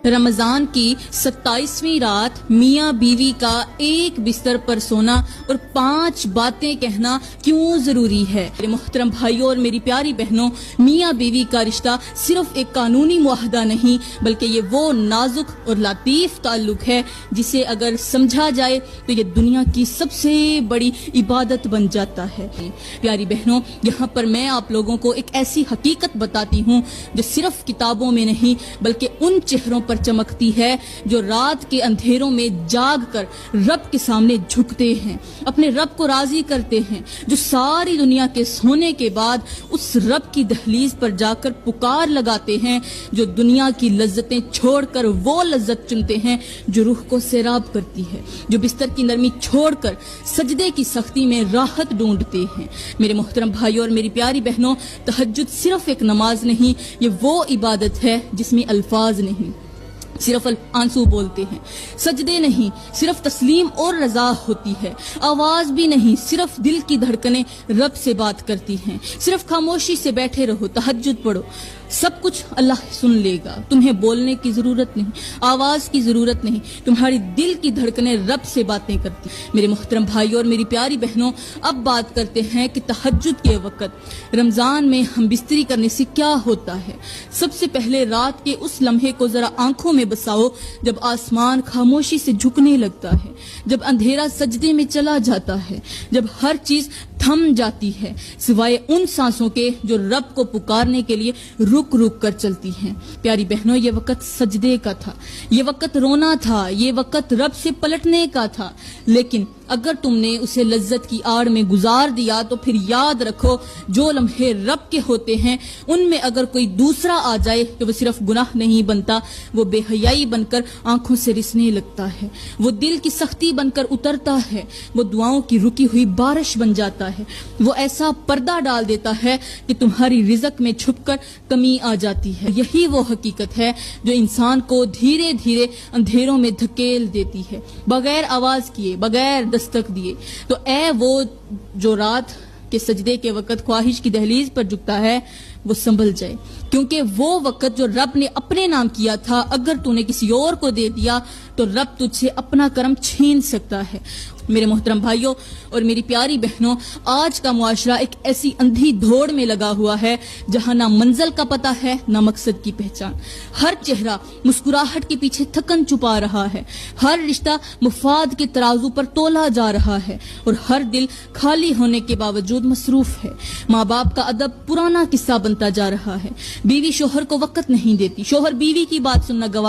رمضان کی 27ویں رات میاں بیوی کا ایک بستر پر سونا اور 5 باتیں کہنا کیوں ضروری ہے؟ میرے محترم بھائیوں اور میری پیاری بہنوں، میاں بیوی کا رشتہ صرف ایک قانونی معاہدہ نہیں بلکہ یہ وہ نازک اور لطیف تعلق ہے جسے اگر سمجھا جائے تو یہ دنیا کی سب سے بڑی عبادت بن جاتا ہے۔ پیاری بہنوں، یہاں پر میں آپ لوگوں کو ایک ایسی حقیقت بتاتی ہوں جو صرف کتابوں میں نہیں بلکہ ان چہروں پر چمکتی ہے جو رات کے اندھیروں میں جاگ کر رب کے سامنے جھکتے ہیں، اپنے رب کو راضی کرتے ہیں، جو ساری دنیا کے سونے کے بعد اس رب کی دہلیز پر جا کر پکار لگاتے ہیں، جو دنیا کی لذتیں چھوڑ کر وہ لذت چنتے ہیں جو روح کو سیراب کرتی ہے، جو بستر کی نرمی چھوڑ کر سجدے کی سختی میں راحت ڈھونڈتے ہیں۔ میرے محترم بھائیوں اور میری پیاری بہنوں، تہجد صرف ایک نماز نہیں، یہ وہ عبادت ہے جس میں الفاظ نہیں، صرف آنسو بولتے ہیں، سجدے نہیں، صرف تسلیم اور رضا ہوتی ہے، آواز بھی نہیں، صرف دل کی دھڑکنیں رب سے بات کرتی ہیں۔ صرف خاموشی سے بیٹھے رہو، تہجد پڑھو، سب کچھ اللہ سن لے گا، تمہیں بولنے کی ضرورت نہیں، آواز کی ضرورت نہیں، تمہاری دل کی دھڑکنیں رب سے باتیں کرتی۔ میرے محترم بھائیوں اور میری پیاری بہنوں، اب بات کرتے ہیں کہ تہجد کے وقت رمضان میں ہم بستری کرنے سے کیا ہوتا ہے۔ سب سے پہلے رات کے اس لمحے کو ذرا آنکھوں میں بساؤ جب آسمان خاموشی سے جھکنے لگتا ہے، جب اندھیرا سجدے میں چلا جاتا ہے، جب ہر چیز تھم جاتی ہے سوائے ان سانسوں کے جو رب کو پکارنے کے لیے رک رک کر چلتی ہیں۔ پیاری بہنوں، یہ وقت سجدے کا تھا، یہ وقت رونا تھا، یہ وقت رب سے پلٹنے کا تھا، لیکن اگر تم نے اسے لذت کی آڑ میں گزار دیا تو پھر یاد رکھو جو لمحے رب کے ہوتے ہیں ان میں اگر کوئی دوسرا آ جائے تو وہ صرف گناہ نہیں بنتا، وہ بے حیائی بن کر آنکھوں سے رسنے لگتا ہے، وہ دل کی سختی بن کر اترتا ہے، وہ دعاؤں کی رکی ہوئی بارش بن جاتا ہے، وہ ایسا پردہ ڈال دیتا ہے کہ تمہاری رزق میں چھپ کر کمی آ جاتی ہے۔ یہی وہ حقیقت ہے جو انسان کو دھیرے دھیرے اندھیروں میں دھکیل دیتی ہے، بغیر آواز کیے، بغیر دستک دیے۔ تو اے وہ جو رات کے سجدے کے وقت خواہش کی دہلیز پر جھکتا ہے، وہ سنبھل جائے، کیونکہ وہ وقت جو رب نے اپنے نام کیا تھا اگر تو نے کسی اور کو دے دیا تو رب تجھ سے اپنا کرم چھین سکتا ہے۔ میرے محترم بھائیوں اور میری پیاری بہنوں، آج کا معاشرہ ایک ایسی اندھی دوڑ میں لگا ہوا ہے جہاں نہ منزل کا پتہ ہے نہ مقصد کی پہچان۔ ہر چہرہ مسکراہٹ کے پیچھے تھکن چھپا رہا ہے، ہر رشتہ مفاد کے ترازو پر تولا جا رہا ہے اور ہر دل خالی ہونے کے باوجود مصروف ہے۔ ماں باپ کا ادب پرانا قصہ بنتا جا رہا ہے، بیوی شوہر کو وقت نہیں دیتی، شوہر بیوی کی بات سننا گوارا